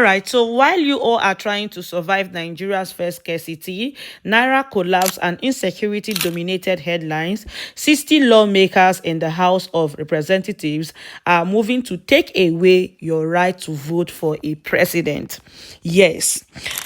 Alright, so while you all are trying to survive Nigeria's first scarcity, Naira collapse and insecurity dominated headlines, 60 lawmakers in the House of Representatives are moving to take away your right to vote for a president. Yes,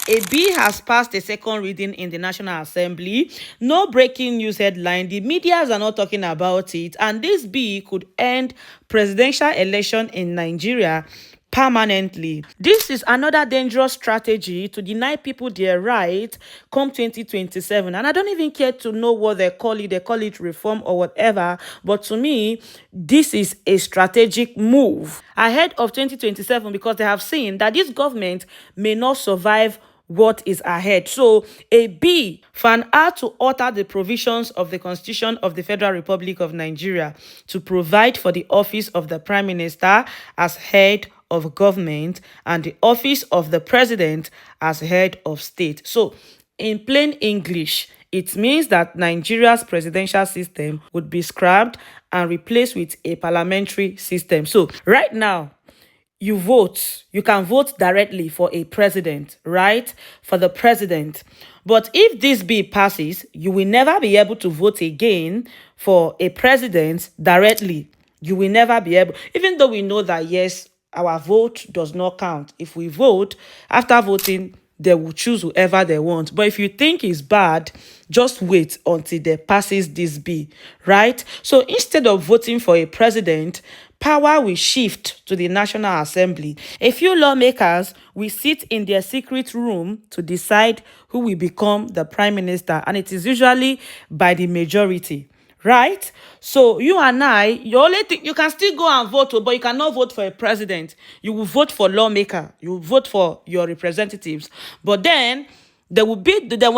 a bill has passed a second reading in the National Assembly. No breaking news headline. The medias are not talking about it, and this bill could end presidential election in Nigeria permanently. This is another dangerous strategy to deny people their right come 2027. And I don't even care to know what they call it reform or whatever. But to me, this is a strategic move ahead of 2027 because they have seen that this government may not survive what is ahead. So a B for an act to alter the provisions of the Constitution of the Federal Republic of Nigeria to provide for the office of the Prime Minister as head of government and the office of the president as head of state. So in plain English, it means that Nigeria's presidential system would be scrapped and replaced with a parliamentary system. So right now, you can vote directly for a president, right? For the president. But if this bill passes, you will never be able to vote again for a president directly. You will never be able, even though we know that, yes, our vote does not count. If we vote, after voting, they will choose whoever they want. But if you think it's bad, just wait until they passes this bill, right? So instead of voting for a president, power will shift to the National Assembly. A few lawmakers will sit in their secret room to decide who will become the prime minister, and it is usually by the majority. Right? So you and I, you can still go and vote, but you cannot vote for a president. You will vote for lawmaker. You will vote for your representatives. But then they will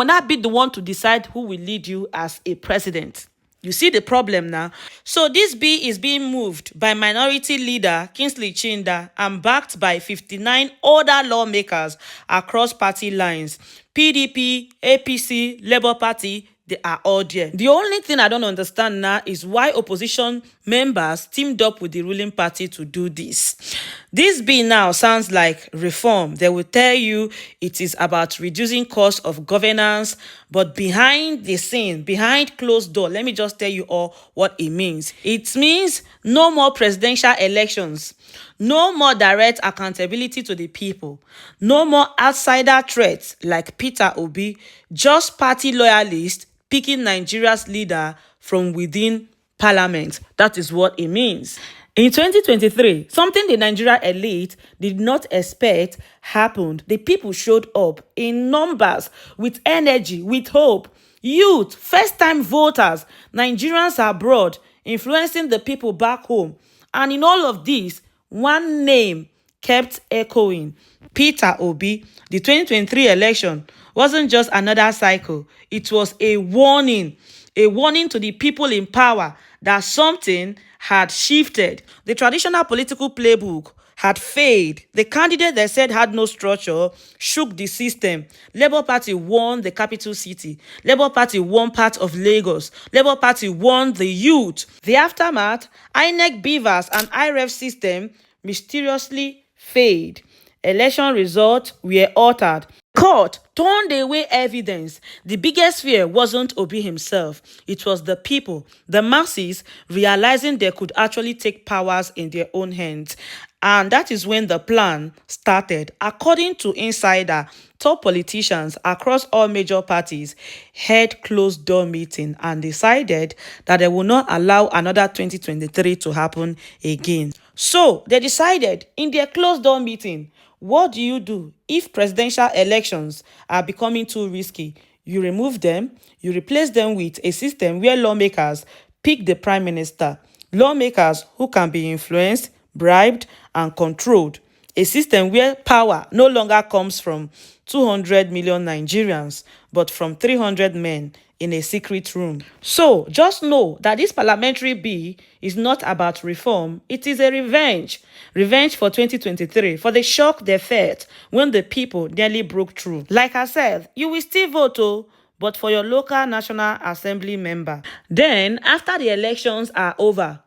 not be the one to decide who will lead you as a president. You see the problem now? So this bill is being moved by Minority Leader Kingsley Chinda and backed by 59 other lawmakers across party lines. PDP, APC, Labour Party, they are all there. The only thing I don't understand now is why opposition members teamed up with the ruling party to do this. This bill now sounds like reform. They will tell you it is about reducing cost of governance, but behind the scene, behind closed door, let me just tell you all what it means. It means no more presidential elections, no more direct accountability to the people, no more outsider threats like Peter Obi, just party loyalists picking Nigeria's leader from within parliament. That is what it means. In 2023, something the Nigeria elite did not expect happened. The people showed up in numbers, with energy, with hope. Youth, first-time voters, Nigerians abroad, influencing the people back home. And in all of this, one name kept echoing. Peter Obi. The 2023 election wasn't just another cycle. It was a warning to the people in power that something had shifted. The traditional political playbook had failed. The candidate they said had no structure shook the system. Labour Party won the capital city. Labour Party won part of Lagos. Labour Party won the youth. The aftermath, INEC beavers and IREF system mysteriously failed. Election results were altered. Court turned away evidence. The biggest fear wasn't Obi himself. It was the people, the masses, realizing they could actually take powers in their own hands. And that is when the plan started. According to Insider, top politicians across all major parties held closed-door meeting and decided that they will not allow another 2023 to happen again. So they decided in their closed-door meeting, what do you do if presidential elections are becoming too risky? You remove them, you replace them with a system where lawmakers pick the prime minister. Lawmakers who can be influenced, bribed, and controlled. A system where power no longer comes from 200 million Nigerians, but from 300 men in a secret room. So just know that this parliamentary bill is not about reform. It is a revenge. Revenge for 2023, for the shock they felt when the people nearly broke through. Like I said, you will still vote, but for your local National Assembly member. Then, after the elections are over,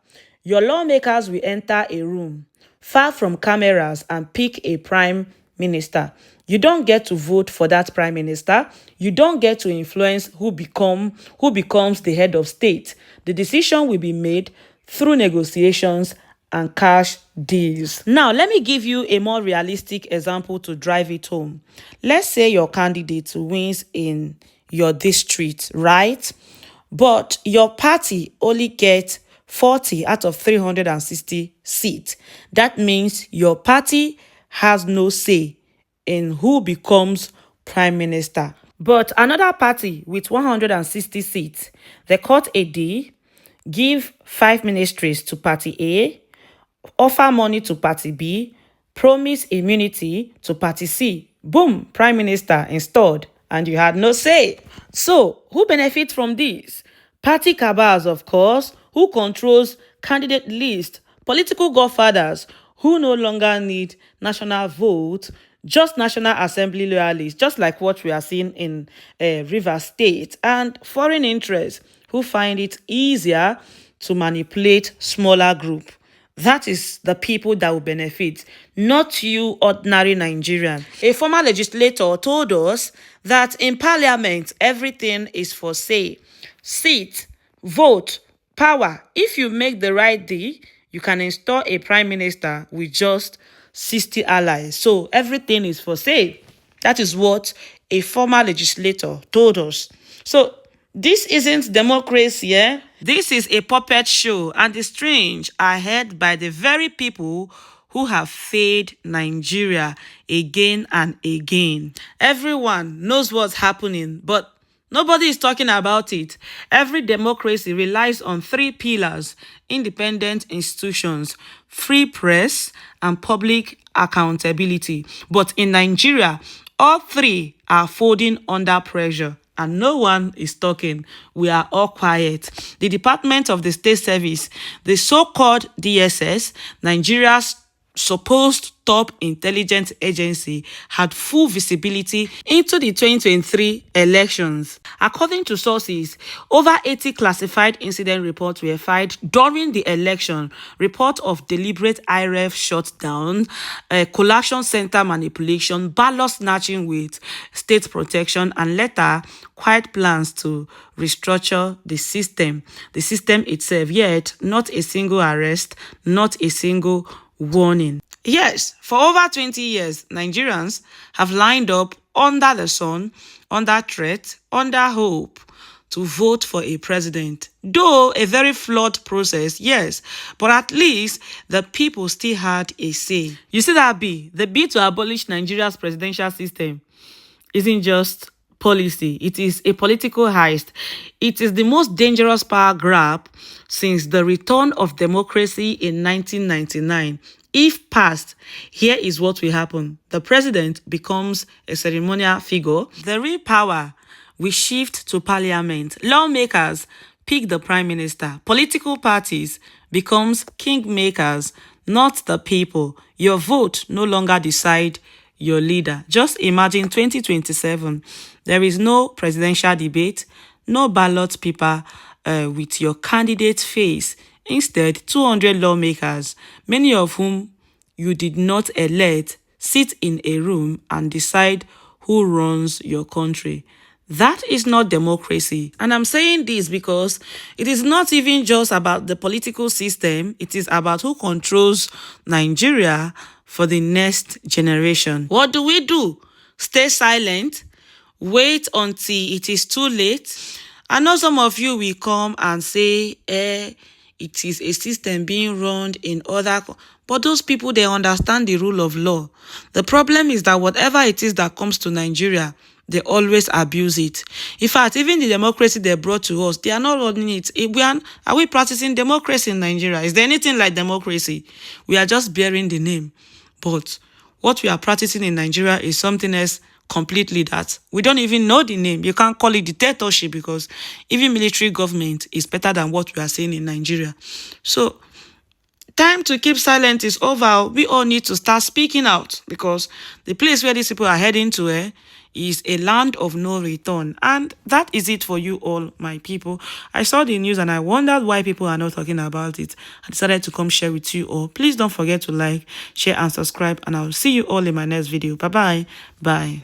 your lawmakers will enter a room far from cameras and pick a prime minister. You don't get to vote for that prime minister. You don't get to influence who becomes the head of state. The decision will be made through negotiations and cash deals. Now, let me give you a more realistic example to drive it home. Let's say your candidate wins in your district, right? But your party only gets 40 out of 360 seats. That means your party has no say in who becomes prime minister. But another party with 160 seats, they cut a deal, give 5 ministries to party A, offer money to party B, promise immunity to party C. Boom, prime minister installed, and you had no say. So, who benefits from this? Party cabals, of course, who controls candidate list, political godfathers who no longer need national vote, just National Assembly loyalists, just like what we are seeing in Rivers State, and foreign interests who find it easier to manipulate smaller group. That is the people that will benefit, not you ordinary Nigerian. A former legislator told us that in parliament, everything is for sale. Seat, vote, power. If you make the right deal, you can install a prime minister with just 60 allies. So everything is for sale. That is what a former legislator told us. So this isn't democracy, eh? This is a puppet show, and the strange are heard by the very people who have failed Nigeria again and again. Everyone knows what's happening, but nobody is talking about it. Every democracy relies on three pillars: independent institutions, free press, and public accountability. But in Nigeria, all three are folding under pressure, and no one is talking. We are all quiet. The Department of the State Service, the so-called DSS, Nigeria's supposed top intelligence agency, had full visibility into the 2023 elections. According to sources, over 80 classified incident reports were filed during the election. Report of deliberate IRF shutdown, collation center manipulation, ballot snatching with state protection, and later quiet plans to restructure the system itself. Yet, not a single arrest, not a single warning. Yes, for over 20 years, Nigerians have lined up under the sun, under threat, under hope to vote for a president. Though a very flawed process, yes, but at least the people still had a say. You see that bill? The bill to abolish Nigeria's presidential system isn't just policy. It is a political heist. It is the most dangerous power grab since the return of democracy in 1999. If passed, here is what will happen. The president becomes a ceremonial figure. The real power will shift to parliament. Lawmakers pick the prime minister. Political parties becomes kingmakers, not the people. Your vote no longer decide your leader. Just imagine 2027. There is no presidential debate, no ballot paper with your candidate's face. Instead, 200 lawmakers, many of whom you did not elect, sit in a room and decide who runs your country. That is not democracy. And I'm saying this because it is not even just about the political system. It is about who controls Nigeria for the next generation. What do? Stay silent? Wait until it is too late? I know some of you will come and say, it is a system being run in other... But those people, they understand the rule of law. The problem is that whatever it is that comes to Nigeria, they always abuse it. In fact, even the democracy they brought to us, they are not running it. Are we practicing democracy in Nigeria? Is there anything like democracy? We are just bearing the name. But what we are practicing in Nigeria is something else completely, that we don't even know the name. You can't call it dictatorship because even military government is better than what we are seeing in Nigeria. So time to keep silent is over. We all need to start speaking out, because the place where these people are heading to is a land of no return. And that is it for you all, my people. I saw the news and I wondered why people are not talking about it. I decided to come share with you all. Please don't forget to like, share, and subscribe, and I'll see you all in my next video. Bye bye. Bye.